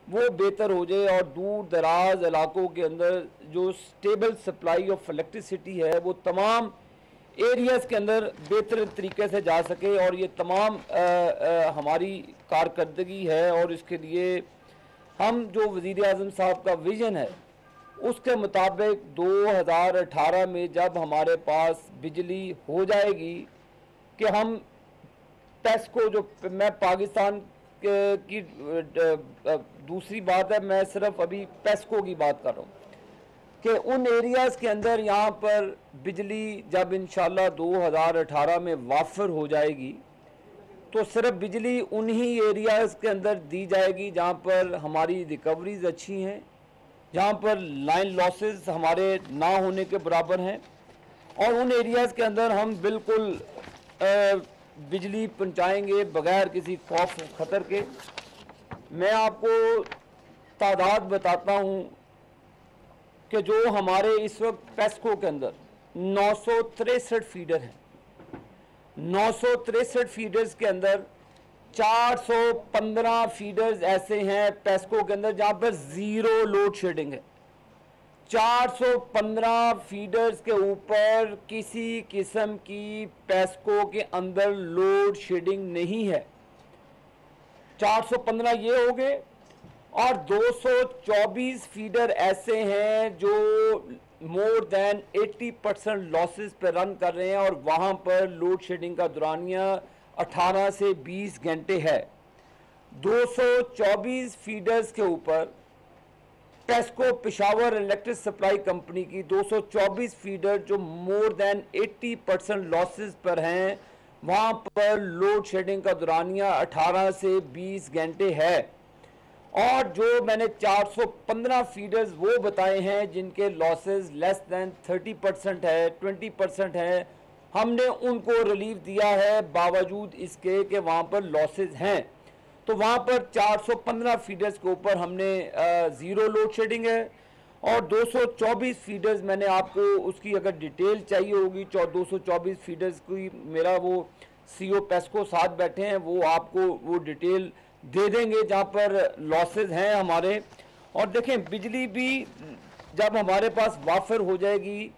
वो बेहतर हो जाए और दूर दराज इलाकों के अंदर जो स्टेबल सप्लाई ऑफ इलेक्ट्रिसिटी है वो तमाम एरियाज़ के अंदर बेहतर तरीके से जा सके। और ये तमाम हमारी कारकर्दगी है और इसके लिए हम जो वज़ीर आज़म साहब का विज़न है उसके मुताबिक 2018 में जब हमारे पास बिजली हो जाएगी कि हम टेस्को जो मैं पाकिस्तान की दूसरी बात है, मैं सिर्फ अभी पेस्को की बात कर रहा हूँ कि उन एरियाज़ के अंदर यहाँ पर बिजली जब इंशाल्लाह 2018 में वाफर हो जाएगी तो सिर्फ बिजली उन्हीं एरियाज़ के अंदर दी जाएगी जहाँ पर हमारी रिकवरीज अच्छी हैं, जहाँ पर लाइन लॉसेस हमारे ना होने के बराबर हैं, और उन एरियाज़ के अंदर हम बिल्कुल बिजली पहुँचाएँगे बग़ैर किसी खौफ ख़तर के। मैं आपको तादाद बताता हूँ कि जो हमारे इस वक्त पेस्को के अंदर 963 फीडर हैं, 963 फीडर्स के अंदर 415 फीडर्स ऐसे हैं पेस्को के अंदर जहाँ पर ज़ीरो लोड शेडिंग है। 415 फीडर्स के ऊपर किसी किस्म की पेस्को के अंदर लोड शेडिंग नहीं है। 415 ये हो गए, और 224 फीडर ऐसे हैं जो मोर देन 80% लॉसेस पे रन कर रहे हैं और वहाँ पर लोड शेडिंग का दौरानिया 18 से 20 घंटे है। 224 फीडर्स के ऊपर PESCO Peshawar electric supply company की 224 फीडर जो मोर देन 80% लॉसेस पर हैं, वहाँ पर लोड शेडिंग का दौरानिया 18 से 20 घंटे है। और जो मैंने 415 फीडर्स वो बताए हैं जिनके लॉसेस लेस दैन 30% है, 20% है, हमने उनको रिलीफ दिया है बावजूद इसके कि वहाँ पर लॉसेस हैं। तो वहाँ पर 415 फीडर्स के ऊपर हमने ज़ीरो लोड शेडिंग है, और 224 फीडर्स मैंने आपको उसकी अगर डिटेल चाहिए होगी 224 फीडर्स की मेरा वो सीओ पेस्को साथ बैठे हैं, वो आपको वो डिटेल दे देंगे जहाँ पर लॉसेस हैं हमारे। और देखें बिजली भी जब हमारे पास वाफर हो जाएगी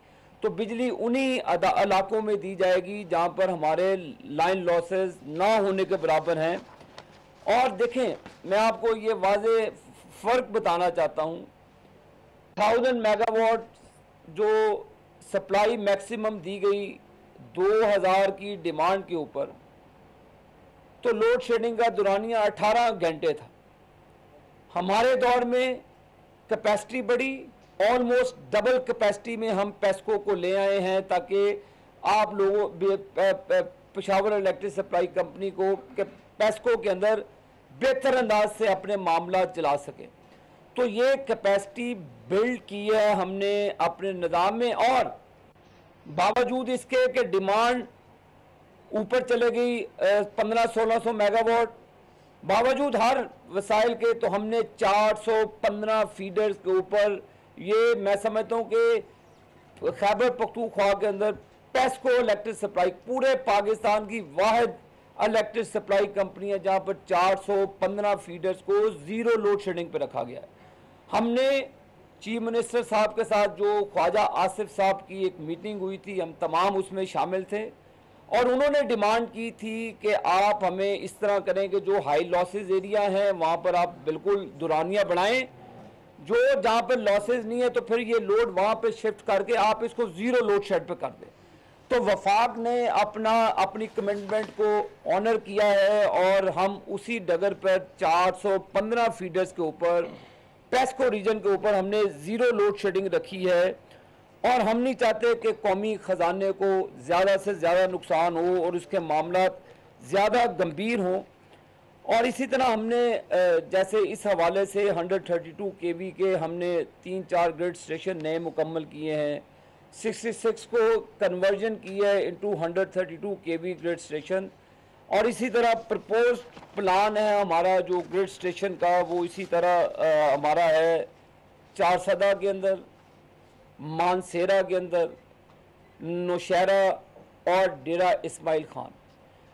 तो बिजली उन्हीं इलाकों में दी जाएगी जहाँ पर हमारे लाइन लॉसेस ना होने के बराबर हैं। और देखें मैं आपको ये वाज़े फ़र्क बताना चाहता हूँ, 1000 मेगावाट जो सप्लाई मैक्सिमम दी गई 2000 की डिमांड के ऊपर, तो लोड शेडिंग का दौरानिया 18 घंटे था। हमारे दौर में कैपेसिटी बढ़ी, ऑलमोस्ट डबल कैपेसिटी में हम पेस्को को ले आए हैं ताकि आप लोगों पेशावर इलेक्ट्रिक सप्लाई कंपनी को पेस्को के अंदर बेहतर अंदाज से अपने मामला चला सके। तो ये कैपेसिटी बिल्ड की है हमने अपने निज़ाम में, और बावजूद इसके कि डिमांड ऊपर चले गई 1500-1600 मेगावाट, बावजूद हर वसाइल के, तो हमने 415 फीडर्स के ऊपर ये मैं समझता हूँ कि खैबर पख्तूनख्वा के अंदर पेस्को इलेक्ट्रिक सप्लाई पूरे पाकिस्तान की वाहिद इलेक्ट्रिक सप्लाई कंपनी है जहाँ पर 415 फीडर्स को ज़ीरो लोड शेडिंग पर रखा गया है। हमने चीफ मिनिस्टर साहब के साथ जो ख्वाजा आसिफ साहब की एक मीटिंग हुई थी, हम तमाम उसमें शामिल थे, और उन्होंने डिमांड की थी कि आप हमें इस तरह करें कि जो हाई लॉसेज एरिया हैं वहाँ पर आप बिल्कुल दुरानियाँ बढ़ाएं, जो जहाँ पर लॉसेज नहीं है तो फिर ये लोड वहाँ पर शिफ्ट करके आप इसको ज़ीरो लोड शेड पे कर दें। तो वफाक ने अपनी कमिटमेंट को ऑनर किया है और हम उसी डगर पर 415 फीडर्स के ऊपर पेस्को रीजन के ऊपर हमने ज़ीरो लोड शेडिंग रखी है, और हम नहीं चाहते कि कौमी ख़जाने को ज़्यादा से ज़्यादा नुकसान हो और उसके मामला ज़्यादा गंभीर हों। और इसी तरह हमने जैसे इस हवाले से 132 केवी के हमने 3-4 ग्रिड स्टेशन नए मुकम्मल किए हैं, 66 को कन्वर्जन किया है इनटू 132 केवी ग्रिड स्टेशन, और इसी तरह प्रपोज प्लान है हमारा जो ग्रिड स्टेशन का, वो इसी तरह हमारा है चारसदा के अंदर, मानसेरा के अंदर, नौशहरा और डेरा इस्माइल खान।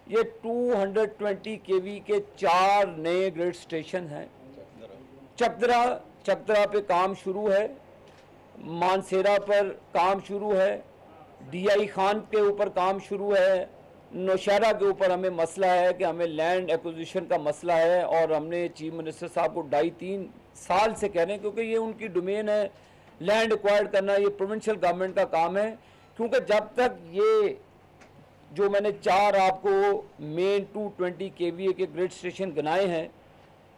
ये 220 केवी के 4 नए ग्रिड स्टेशन हैं, चकदरा चकदरा पे काम शुरू है, मानसेरा पर काम शुरू है, डीआई खान के ऊपर काम शुरू है, नौशहरा के ऊपर हमें मसला है कि हमें लैंड एक्विजिशन का मसला है और हमने चीफ मिनिस्टर साहब को 2.5-3 साल से कह रहे हैं, क्योंकि ये उनकी डोमेन है, लैंड एक्वायर्ड करना ये प्रोविंशियल गवर्नमेंट का काम है। क्योंकि जब तक ये जो मैंने 4 आपको मेन 220 kVA के ग्रिड स्टेशन गिनाए हैं,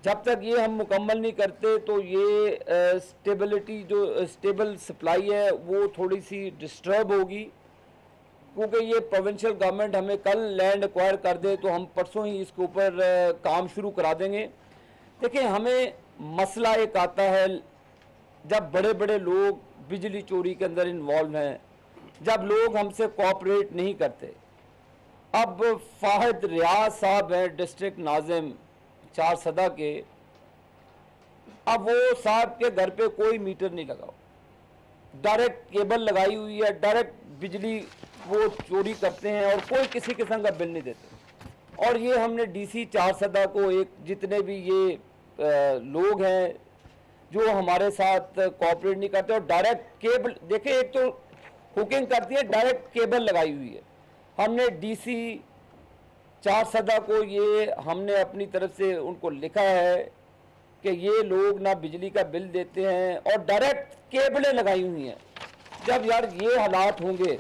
जब तक ये हम मुकम्मल नहीं करते तो ये स्टेबिलिटी जो स्टेबल सप्लाई है वो थोड़ी सी डिस्टर्ब होगी। क्योंकि ये प्रोविंशियल गवर्नमेंट हमें कल लैंड एक्वायर कर दे तो हम परसों ही इसके ऊपर काम शुरू करा देंगे। देखिए, हमें मसला एक आता है जब बड़े बड़े लोग बिजली चोरी के अंदर इन्वॉल्व हैं, जब लोग हमसे कोऑपरेट नहीं करते। अब फाहिद रियाज साहब हैं डिस्ट्रिक्ट नाजिम 4 सदा के, अब वो साहब के घर पे कोई मीटर नहीं लगा, डायरेक्ट केबल लगाई हुई है, डायरेक्ट बिजली वो चोरी करते हैं और कोई किसी किस्म का बिल नहीं देते। और ये हमने डीसी 4 सदा को एक जितने भी ये लोग हैं जो हमारे साथ कोऑपरेट नहीं करते और डायरेक्ट केबल, देखिए एक तो हुकिंग करती है, डायरेक्ट केबल लगाई हुई है। हमने डीसी 4 सदा को ये हमने अपनी तरफ से उनको लिखा है कि ये लोग ना बिजली का बिल देते हैं और डायरेक्ट केबलें लगाई हुई हैं। जब यार ये हालात होंगे,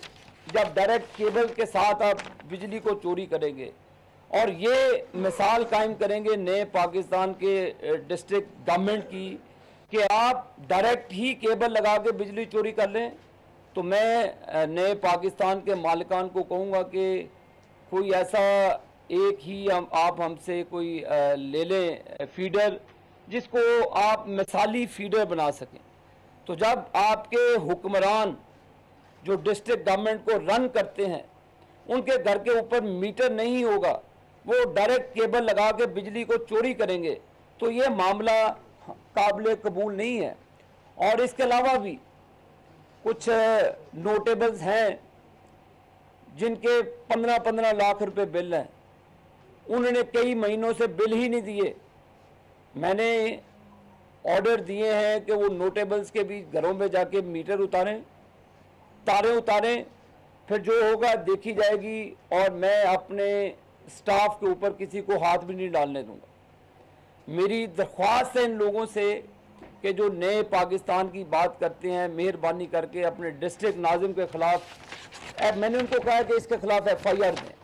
जब डायरेक्ट केबल के साथ आप बिजली को चोरी करेंगे और ये मिसाल कायम करेंगे नए पाकिस्तान के डिस्ट्रिक्ट गवर्नमेंट की कि आप डायरेक्ट ही केबल लगा के बिजली चोरी कर लें, तो मैं नए पाकिस्तान के मालिकान को कहूँगा कि कोई ऐसा एक ही आप हमसे कोई ले लें फीडर जिसको आप मिसाली फीडर बना सकें। तो जब आपके हुक्मरान जो डिस्ट्रिक्ट गवर्नमेंट को रन करते हैं उनके घर के ऊपर मीटर नहीं होगा, वो डायरेक्ट केबल लगा के बिजली को चोरी करेंगे, तो ये मामला काबिल कबूल नहीं है। और इसके अलावा भी कुछ नोटेबल्स हैं जिनके 15-15 लाख रुपए बिल हैं, उन्होंने कई महीनों से बिल ही नहीं दिए। मैंने ऑर्डर दिए हैं कि वो नोटेबल्स के भी घरों में जाके मीटर उतारें, तारे उतारें, फिर जो होगा देखी जाएगी। और मैं अपने स्टाफ के ऊपर किसी को हाथ भी नहीं डालने दूंगा। मेरी दरख्वास्त है इन लोगों से कि जो नए पाकिस्तान की बात करते हैं, मेहरबानी करके अपने डिस्ट्रिक्ट नाजिम के खिलाफ, अब मैंने उनको कहा कि इसके खिलाफ FIR दें।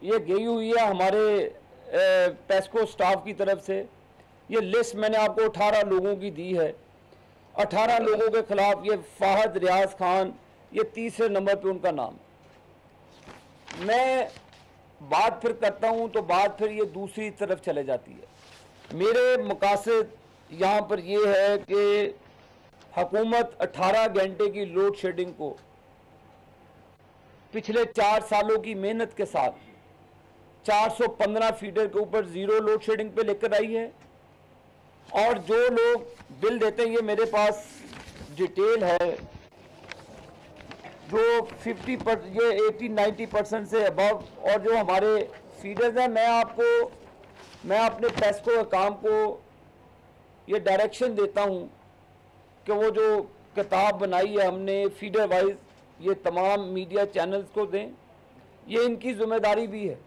ये गई हुई है हमारे पेस्को स्टाफ की तरफ से, ये लिस्ट मैंने आपको 18 लोगों की दी है। 18 लोगों के खिलाफ ये फाहिद रियाज खान, ये तीसरे नंबर पे उनका नाम। मैं बात फिर करता हूँ तो बात फिर ये दूसरी तरफ चले जाती है। मेरे मकासद यहाँ पर ये है कि हुकूमत 18 घंटे की लोड शेडिंग को पिछले 4 सालों की मेहनत के साथ 415 फीडर के ऊपर जीरो लोड शेडिंग पे लेकर आई है। और जो लोग बिल देते हैं, ये मेरे पास डिटेल है, जो 80-90% से अबव, और जो हमारे फीडर्स हैं, मैं अपने पेस्को के काम को ये डायरेक्शन देता हूँ कि वो जो किताब बनाई है हमने फीडर वाइज, ये तमाम मीडिया चैनल्स को दें। ये इनकी जिम्मेदारी भी है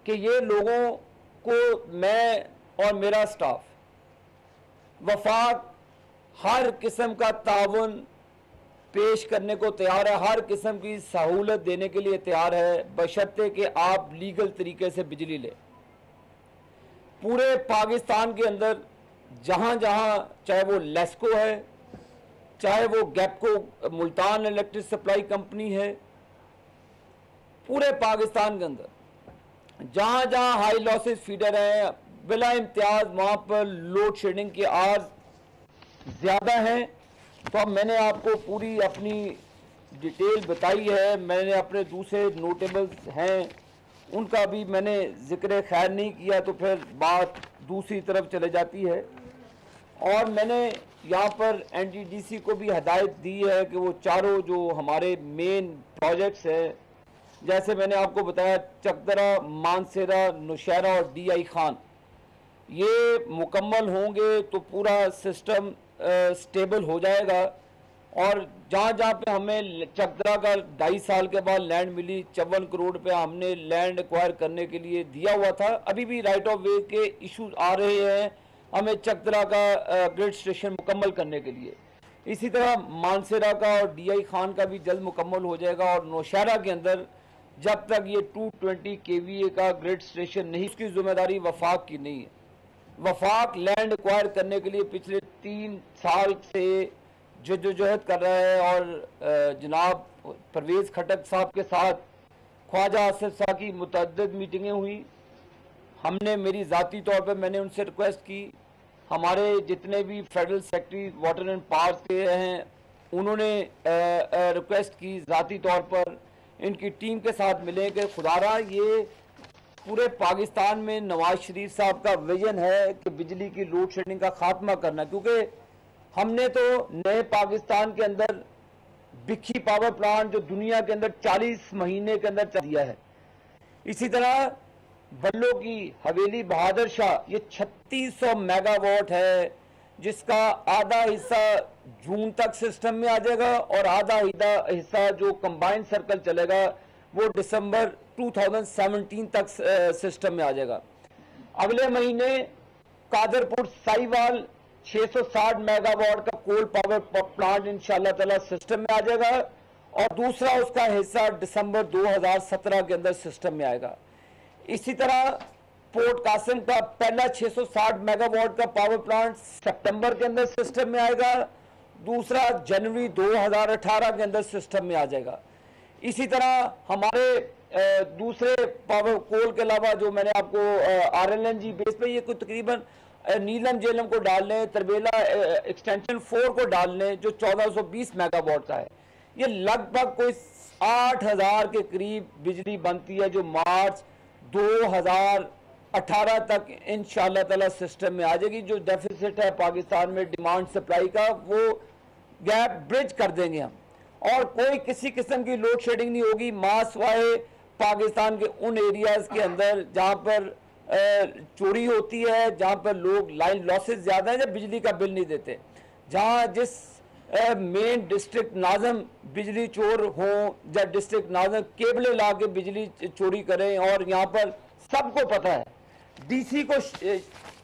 कि ये लोगों को, मैं और मेरा स्टाफ, वफाक हर किस्म का ताउन पेश करने को तैयार है, हर किस्म की सहूलत देने के लिए तैयार है, बशर्ते कि आप लीगल तरीके से बिजली लें। पूरे पाकिस्तान के अंदर जहाँ जहाँ, चाहे वो लेस्को है, चाहे वो गैपको मुल्तान इलेक्ट्रिक सप्लाई कंपनी है, पूरे पाकिस्तान के अंदर जहाँ जहाँ हाई लॉसेस फीडर हैं, बिला इम्तियाज वहाँ पर लोड शेडिंग की आर्ज ज़्यादा है। तो अब मैंने आपको पूरी अपनी डिटेल बताई है। मैंने अपने दूसरे नोटेबल्स हैं उनका भी मैंने जिक्र खैर नहीं किया, तो फिर बात दूसरी तरफ चले जाती है। और मैंने यहाँ पर NTDC को भी हदायत दी है कि वो चारों जो हमारे मेन प्रोजेक्ट्स हैं, जैसे मैंने आपको बताया चकदरा, मानसेरा, नौशहरा और DI खान, ये मुकम्मल होंगे तो पूरा सिस्टम स्टेबल हो जाएगा। और जहाँ जहाँ पे हमें चकदरा का 2.5 साल के बाद लैंड मिली, 54 करोड़ पे हमने लैंड एक्वायर करने के लिए दिया हुआ था। अभी भी राइट ऑफ वे के इश्यूज आ रहे हैं हमें चकदरा का ग्रिड स्टेशन मुकम्मल करने के लिए। इसी तरह मानसेरा का और DI खान का भी जल्द मुकम्मल हो जाएगा। और नौशहरा के अंदर जब तक ये 220 KVA का ग्रिड स्टेशन नहीं, उसकी जिम्मेदारी वफाक की नहीं है। वफाक लैंड एक्वायर करने के लिए पिछले 3 साल से जद्दोजहद कर रहा है। और जनाब परवेज़ खटक साहब के साथ ख्वाजा आसिफ साहब की मुतअद्दिद मीटिंगें हुई। हमने, मेरी ज़ाती तौर पर मैंने उनसे रिक्वेस्ट की, हमारे जितने भी federal secretary water and powers के हैं उन्होंने रिक्वेस्ट की ज़ाती तौर पर इनकी टीम के साथ मिलें कि खुदारा ये पूरे पाकिस्तान में नवाज शरीफ साहब का विजन है कि बिजली की लोड शेडिंग का खात्मा करना। क्योंकि हमने तो नए पाकिस्तान के अंदर बिक्की पावर प्लांट जो दुनिया के अंदर 40 महीने के अंदर चल दिया है। इसी तरह बल्लो की हवेली बहादुर शाह ये 3600 मेगावाट है, जिसका आधा हिस्सा जून तक सिस्टम में आ जाएगा और आधा हिस्सा जो कंबाइंड सर्कल चलेगा वो दिसंबर 2017 तक सिस्टम में आ जाएगा। अगले महीने कादरपुर साहिवाल 660 मेगावाट का कोल पावर प्लांट इंशाल्लाह ताला सिस्टम में आ जाएगा और दूसरा उसका हिस्सा दिसंबर 2017 के अंदर सिस्टम में आएगा। इसी तरह पोर्ट कासिम का पहला 660 मेगावाट का पावर प्लांट सितंबर के अंदर सिस्टम में आएगा, दूसरा जनवरी 2018 के अंदर सिस्टम में आ जाएगा। इसी तरह हमारे दूसरे पावर कोल के अलावा जो मैंने आपको RLNG बेस पे ये कोई तकरीबन नीलम जेलम को डाल लें, तरबेला एक्सटेंशन 4 को डाल लें जो 1420 मेगावाट का है, ये लगभग कोई 8000 के करीब बिजली बनती है जो मार्च 2018 तक इंशाल्लाह ताला सिस्टम में आ जाएगी। जो डेफिसिट है पाकिस्तान में डिमांड सप्लाई का वो गैप ब्रिज कर देंगे हम और कोई किसी किस्म की लोड शेडिंग नहीं होगी। मासवाए पाकिस्तान के उन एरियाज के अंदर जहाँ पर चोरी होती है, जहाँ पर लोग लाइन लॉसेस ज़्यादा है, जब बिजली का बिल नहीं देते, जहाँ जिस मेन डिस्ट्रिक्ट नाज़म बिजली चोर हों या डिस्ट्रिक्ट नाज़म केबलें ला के बिजली चोरी करें। और यहाँ पर सबको पता है DC को,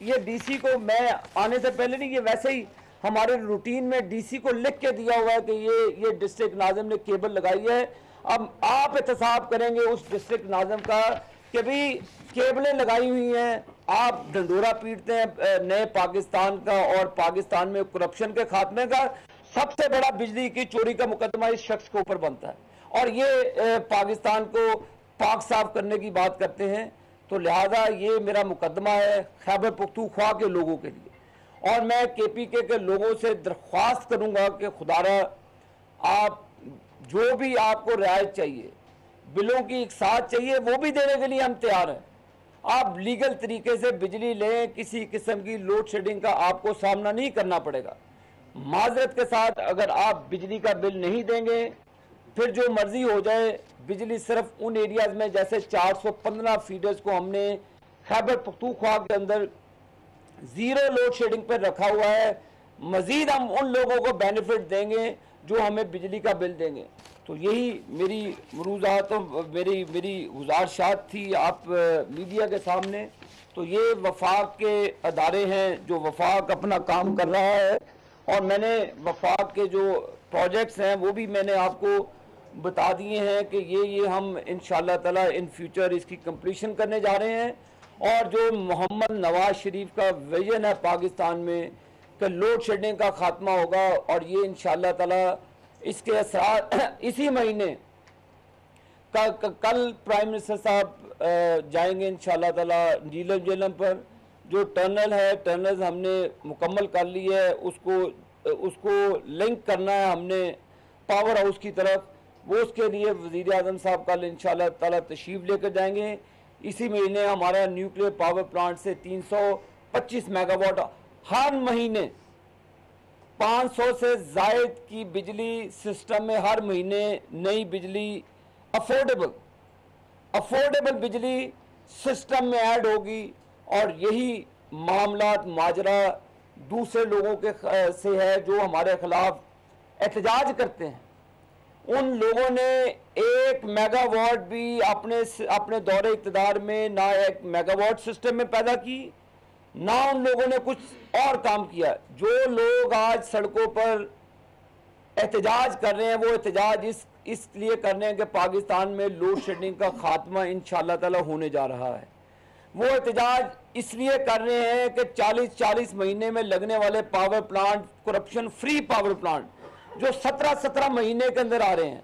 ये DC को मैं आने से पहले नहीं, ये वैसे ही हमारे रूटीन में DC को लिख के दिया हुआ है कि ये डिस्ट्रिक्ट नाज़म ने केबल लगाई है। अब आप एहतसाब करेंगे उस डिस्ट्रिक्ट नाज़म का कि भाई केबलें लगाई हुई हैं, आप ढंडोरा पीटते हैं नए पाकिस्तान का और पाकिस्तान में करप्शन के खात्मे का। सबसे बड़ा बिजली की चोरी का मुकदमा इस शख्स के ऊपर बनता है और ये पाकिस्तान को पाक साफ करने की बात करते हैं। तो लिहाजा ये मेरा मुकदमा है खैबर पख्तूनख्वा के लोगों के लिए और मैं KPK के लोगों से दरख्वास्त करूंगा कि खुदारा आप जो भी आपको रियायत चाहिए, बिलों की एक साथ चाहिए, वो भी देने के लिए हम तैयार हैं। आप लीगल तरीके से बिजली लें, किसी किस्म की लोड शेडिंग का आपको सामना नहीं करना पड़ेगा। माजरत के साथ अगर आप बिजली का बिल नहीं देंगे फिर जो मर्जी हो जाए, बिजली सिर्फ उन एरियाज में जैसे 415 फीडर्स को हमने खैबर पख्तूनख्वा के अंदर ज़ीरो लोड शेडिंग पर रखा हुआ है, मज़ीद हम उन लोगों को बेनिफिट देंगे जो हमें बिजली का बिल देंगे। तो यही मेरी मरूज़ात मेरी गुजारिशात थी आप मीडिया के सामने। तो ये वफाक के अदारे हैं जो वफाक अपना काम कर रहा है और मैंने वफाक के जो प्रोजेक्ट्स हैं वो भी मैंने आपको बता दिए हैं कि ये हम इंशाल्लाह ताला इन फ्यूचर इसकी कंप्लीशन करने जा रहे हैं। और जो मोहम्मद नवाज शरीफ का विजन है पाकिस्तान में कि लोड शेडिंग का खात्मा होगा और ये इंशाल्लाह ताला इसके असरात इसी महीने कल प्राइम मिनिस्टर साहब जाएंगे इंशाल्लाह ताला नीलम जेलम पर। जो टनल है, टनल्स हमने मुकम्मल कर ली है, उसको लिंक करना है हमने पावर हाउस की तरफ, वो उसके लिए वज़ीर आज़म साहब कल इंशाल्लाह ताला तशरीफ़ लेकर जाएंगे। इसी महीने हमारा न्यूक्लियर पावर प्लांट से 325 मेगावाट हर महीने 500 से ज़ायद की बिजली सिस्टम में हर महीने नई बिजली अफोर्डेबल बिजली सिस्टम में ऐड होगी और यही मामलात माजरा दूसरे लोगों के से है जो हमारे खिलाफ एहतजाज करते हैं, उन लोगों ने 1 मेगावाट भी अपने दौरे इक़्तिदार में ना एक मेगावाट सिस्टम में पैदा की, ना उन लोगों ने कुछ और काम किया। जो लोग आज सड़कों पर एहतजाज कर रहे हैं वो एहतजाज इसलिए कर रहे हैं कि पाकिस्तान में लोड शेडिंग का खात्मा इंशाअल्लाह ताला होने जा रहा है। वो एहतजाज इसलिए कर रहे हैं कि 40-40 महीने में लगने वाले power plant, corruption free power plant जो 17-17 महीने के अंदर आ रहे हैं,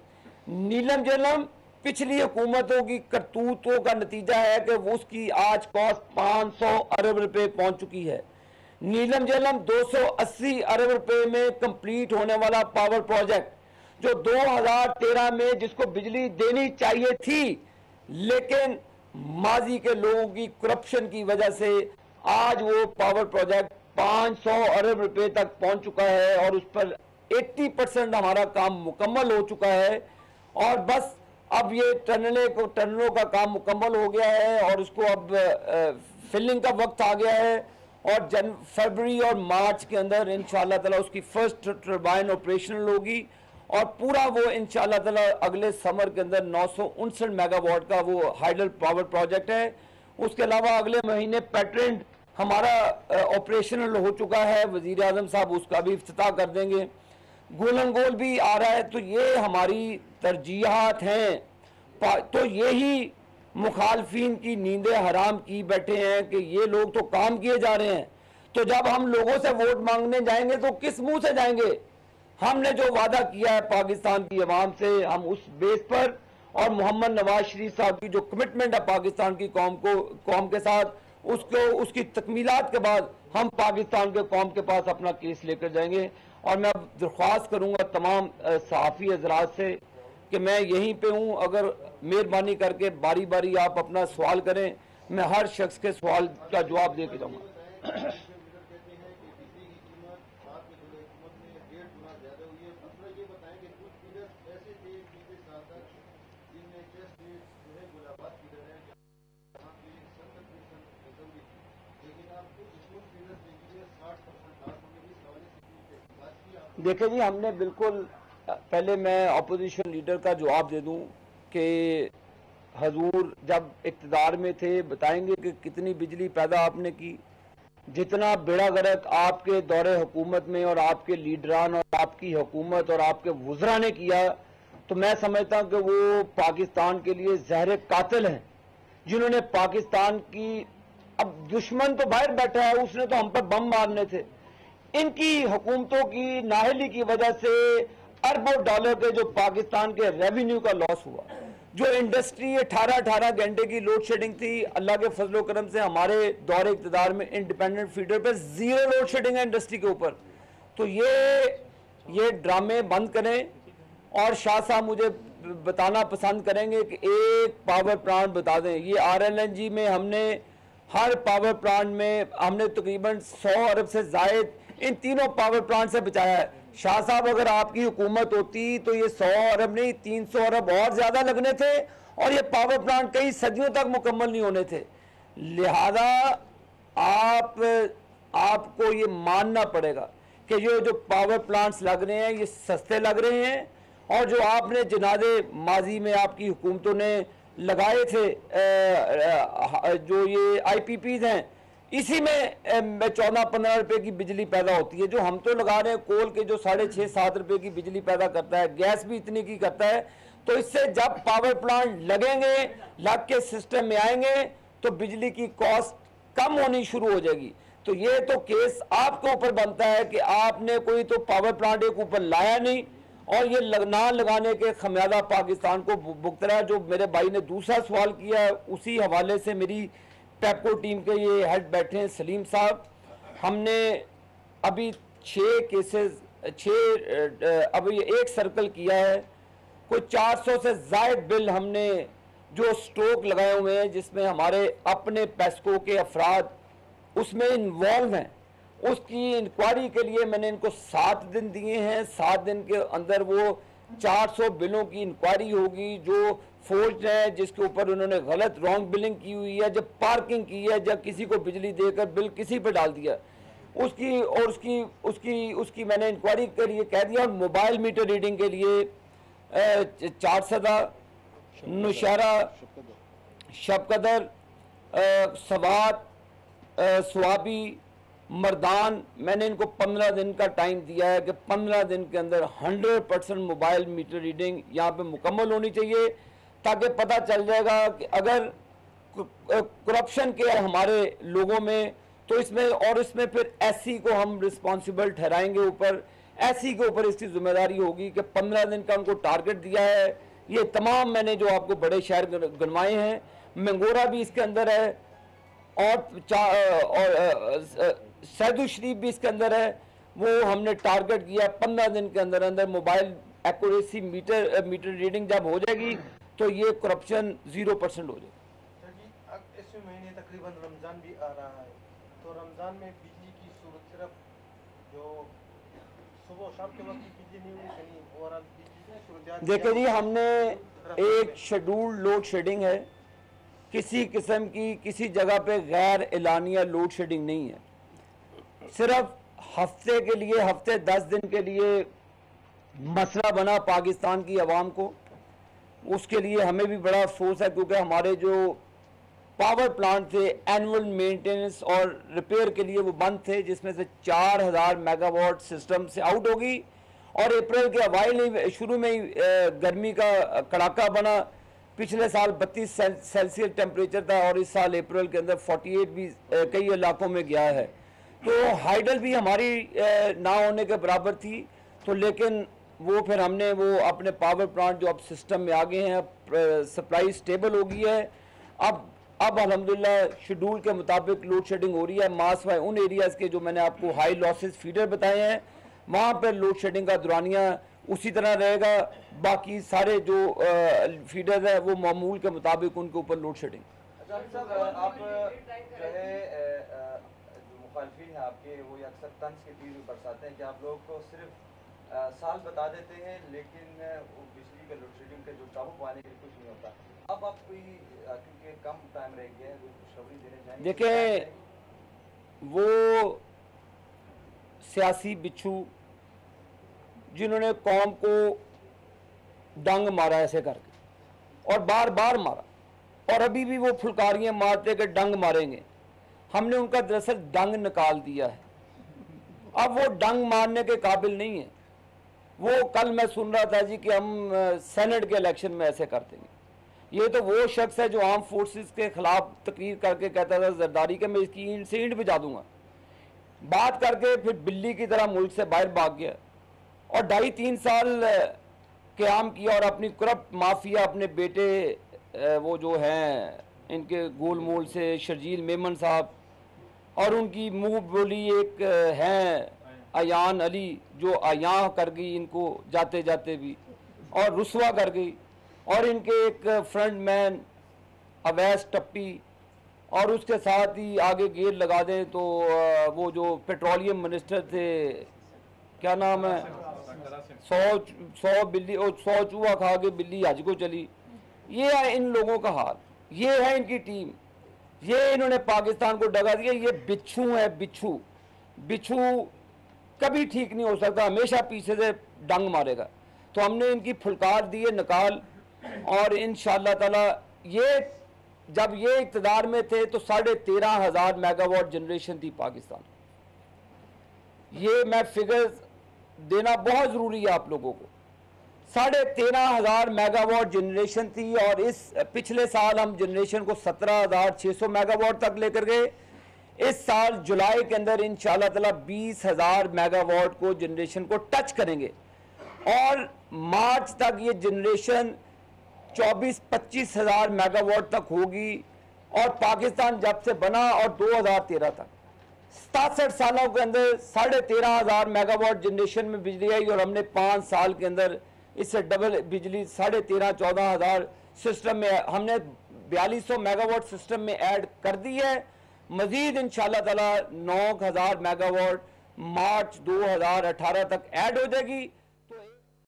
नीलम झेलम पिछली हुकूमतों की करतूतों का नतीजा है कि वो उसकी आज कॉस्ट 500 अरब रुपए पहुंच चुकी है। नीलम झेलम 280 अरब रुपए में कंप्लीट होने वाला पावर प्रोजेक्ट जो 2013 में जिसको बिजली देनी चाहिए थी, लेकिन माजी के लोगों की करप्शन की वजह से आज वो पावर प्रोजेक्ट 500 अरब रुपए तक पहुंच चुका है और उस पर 80% हमारा काम मुकम्मल हो चुका है। और बस अब ये टनलों का काम मुकम्मल हो गया है और उसको अब फिलिंग का वक्त आ गया है और फरवरी और मार्च के अंदर इंशाअल्लाह ताला उसकी फर्स्ट टर्बाइन ऑपरेशनल होगी और पूरा वो इंशाअल्लाह ताला अगले समर के अंदर 959 मेगावाट का वो हाइडल पावर प्रोजेक्ट है। उसके अलावा अगले महीने पेट्रेंट हमारा ऑपरेशनल हो चुका है, वजीर आजम साहब उसका भी इफ्तिताह कर देंगे। गोलन गोल भी आ रहा है। तो ये हमारी तरजीहात हैं। तो यही मुखालफिन की नींदें हराम की बैठे हैं कि ये लोग तो काम किए जा रहे हैं, तो जब हम लोगों से वोट मांगने जाएंगे तो किस मुंह से जाएंगे? हमने जो वादा किया है पाकिस्तान की अवाम से, हम उस बेस पर और मोहम्मद नवाज शरीफ साहब की जो कमिटमेंट है पाकिस्तान की कौम के साथ, उसकी तकमीलात के बाद हम पाकिस्तान के कौम के पास अपना केस लेकर जाएंगे। और मैं अब दरख्वास्त करूंगा तमाम सहाफ़ी हजरात से कि मैं यहीं पे हूं, अगर मेहरबानी करके बारी बारी आप अपना सवाल करें, मैं हर शख्स के सवाल का जवाब दे के जाऊंगा। देखिए जी, हमने बिल्कुल पहले मैं अपोजिशन लीडर का जवाब दे दूं कि हजूर जब इक़्तिदार में थे बताएंगे कि कितनी बिजली पैदा आपने की, जितना बेड़ा गर्क आपके दौरे हुकूमत में और आपके लीडरान और आपकी हुकूमत और आपके वुज़रा ने किया, तो मैं समझता हूं कि वो पाकिस्तान के लिए जहर कातिल हैं, जिन्होंने पाकिस्तान की, अब दुश्मन तो बाहर बैठा है, उसने तो हम पर बम मारने थे, इनकी हुकूमतों की नाहली की वजह से अरबों डॉलर के जो पाकिस्तान के रेवेन्यू का लॉस हुआ। जो इंडस्ट्री 18-18 घंटे की लोड शेडिंग थी, अल्लाह के फजलो करम से हमारे दौरे इक़्तिदार में इंडिपेंडेंट फीडर पे 0 लोड शेडिंग है इंडस्ट्री के ऊपर। तो ये ड्रामे बंद करें। और शाह साहब मुझे बताना पसंद करेंगे कि एक पावर प्लांट बता दें। ये RLNG में हमने हर पावर प्लांट में हमने तकरीबन 100 अरब से जायद इन तीनों पावर प्लांट से बचाया है। शाह साहब अगर आपकी हुकूमत होती तो ये 100 अरब नहीं 300 अरब और ज्यादा लगने थे और ये पावर प्लांट कई सदियों तक मुकम्मल नहीं होने थे। लिहाजा आपको ये मानना पड़ेगा कि ये जो पावर प्लांट्स लग रहे हैं ये सस्ते लग रहे हैं, और जो आपने जनादे माजी में आपकी हुकूमतों ने लगाए थे जो ये IPPs हैं, इसी में 14-15 रुपए की बिजली पैदा होती है। जो हम तो लगा रहे हैं कोल के जो 6.5-7 रुपए की बिजली पैदा करता है, गैस भी इतनी की करता है। तो इससे जब पावर प्लांट लगेंगे, लग के सिस्टम में आएंगे तो बिजली की कॉस्ट कम होनी शुरू हो जाएगी। तो ये तो केस आपके ऊपर बनता है कि आपने कोई तो पावर प्लांट एक ऊपर लाया नहीं और ये ना लगाने के खमियाजा पाकिस्तान को भुगत रहा है। जो मेरे भाई ने दूसरा सवाल किया है उसी हवाले से मेरी पेपको टीम के ये हेड बैठे हैं सलीम साहब, हमने अभी 6 केसेस अभी एक सर्कल किया है, कोई 400 से ज़ायद बिल हमने जो स्टॉक लगाए हुए हैं जिसमें हमारे अपने पेस्को के अफराद उसमें इन्वॉल्व हैं, उसकी इंक्वायरी के लिए मैंने इनको 7 दिन दिए हैं। 7 दिन के अंदर वो 400 बिलों की इंक्वायरी होगी जो फोर्ज है, जिसके ऊपर उन्होंने गलत रॉन्ग बिलिंग की हुई है, जब पार्किंग की है, जब किसी को बिजली देकर बिल किसी पे डाल दिया उसकी, और उसकी मैंने इंक्वायरी के लिए कह दिया। और मोबाइल मीटर रीडिंग के लिए चारसदा, नुशारा, शबकदर, सवात, स्वाबी, मर्दान, मैंने इनको 15 दिन का टाइम दिया है कि 15 दिन के अंदर 100% मोबाइल मीटर रीडिंग यहाँ पे मुकम्मल होनी चाहिए, ताकि पता चल जाएगा कि अगर करप्शन के हमारे लोगों में, तो इसमें फिर एससी को हम रिस्पॉन्सिबल ठहराएंगे ऊपर, एससी के ऊपर इसकी जिम्मेदारी होगी कि 15 दिन का उनको टारगेट दिया है। ये तमाम मैंने जो आपको बड़े शहर गिनवाए हैं, मंगोरा भी इसके अंदर है, और सैदू शरीफ भी इसके अंदर है। वो हमने टारगेट किया 15 दिन के अंदर अंदर मोबाइल एक्यूरेसी मीटर रीडिंग जब हो जाएगी तो ये करप्शन 0% हो जाएगी। इस महीने तकरीबन रमज़ान भी आ रहा है, तो रमज़ान में बिजली की सूरत सिर्फ जो सुबह शाम के वक्त बिजली नहीं हुई, कहीं ओवरऑल बिजली। देखिए जी, हमने एक शेड्यूल्ड लोड शेडिंग है, किसी किस्म की किसी जगह पे गैर एलानिया लोड शेडिंग नहीं है। सिर्फ हफ्ते के लिए, हफ्ते 10 दिन के लिए मसला बना पाकिस्तान की आवाम को, उसके लिए हमें भी बड़ा अफसोस है, क्योंकि हमारे जो पावर प्लांट थे एनुअल मेंटेनेंस और रिपेयर के लिए वो बंद थे, जिसमें से 4000 मेगावाट सिस्टम से आउट होगी। और अप्रैल के अवाइल शुरू में ही गर्मी का कड़ाका बना। पिछले साल 32 सेल्सियस टेम्परेचर था, और इस साल अप्रैल के अंदर 48 भी कई इलाकों में गया है। तो हाइडल भी हमारी ना होने के बराबर थी, तो लेकिन वो फिर हमने वो अपने पावर प्लांट जो अब सिस्टम में आ गए हैं, सप्लाई स्टेबल हो गई है। अब अल्हम्दुलिल्लाह शेड्यूल के मुताबिक लोड शेडिंग हो रही है। मास वाई उन एरियाज़ के जो मैंने आपको हाई लॉसेस फीडर बताए हैं, वहाँ पर लोड शेडिंग का दौरानिया उसी तरह रहेगा। बाकी सारे जो फीडर है वो मामूल के मुताबिक उनके ऊपर लोड शेडिंग। अच्छा साहब, आप जो है जो मुखालफिन है आपके, वो अक्सर तंज के तीर में बरसाते हैं कि आप लोगों को सिर्फ साल बता देते हैं, लेकिन वो बिजली का लोड शेडिंग का जो काबू पाने के लिए कुछ नहीं होता। अब आप कोई, क्योंकि कम टाइम रह गया है, खुशखबरी देने चाहेंगे? देखें, वो सियासी बिच्छू जिन्होंने कौम को डंग मारा ऐसे करके, और बार बार मारा, और अभी भी वो फुलकारियां मारते कि डंग मारेंगे, हमने उनका दरअसल डंग निकाल दिया है। अब वो डंग मारने के काबिल नहीं है। वो कल मैं सुन रहा था जी कि हम सेनेट के इलेक्शन में ऐसे कर देंगे। ये तो वो शख्स है जो आर्म फोर्सेस के खिलाफ तकरीर करके कहता था जरदारी के मैं इसकी ईंट से ईंट भिजा दूंगा, बात करके फिर बिल्ली की तरह मुल्क से बाहर भाग गया, और 2.5-3 साल क़याम किया, और अपनी करप्ट माफिया अपने बेटे वो जो हैं इनके गोल मोल से शर्जील मेमन साहब, और उनकी मुंह बोली एक हैं अयान अली, जो आयां कर गई इनको जाते जाते भी, और रुसवा कर गई, और इनके एक फ्रंट मैन अवैस टप्पी, और उसके साथ ही आगे गेट लगा दें तो वो जो पेट्रोलियम मिनिस्टर थे, क्या नाम है, 100 बिल्ली और 100 चूहा खा के बिल्ली हज को चली। ये है इन लोगों का हाल, ये है इनकी टीम, ये इन्होंने पाकिस्तान को डगा दिया। ये बिच्छू है, बिच्छू। बिच्छू कभी ठीक नहीं हो सकता, हमेशा पीछे से डंग मारेगा। तो हमने इनकी फुलकार दी है निकाल, और इंशाअल्लाह ताला ये जब ये इक़्तिदार में थे तो 13,500 मेगावाट जनरेशन थी पाकिस्तान। ये मैं फिगर्स देना बहुत ज़रूरी है आप लोगों को। 13,500 मेगावाट जनरेशन थी, और इस पिछले साल हम जनरेशन को 17,600 मेगावाट तक लेकर गए। इस साल जुलाई के अंदर इंशाअल्लाह ताला 20,000 मेगावाट को जनरेशन को टच करेंगे, और मार्च तक ये जनरेशन 24-25,000 मेगावाट तक होगी। और पाकिस्तान जब से बना और 2013 तक 67 सालों के अंदर 13,500 मेगावाट जनरेशन में बिजली आई, और हमने 5 साल के अंदर इससे डबल बिजली 13,500 सिस्टम में हमने 4200 मेगावाट सिस्टम में ऐड कर दी है। मजीद इंशाअल्लाह ताला 9,000 मेगावाट मार्च 2018 तक ऐड हो जाएगी।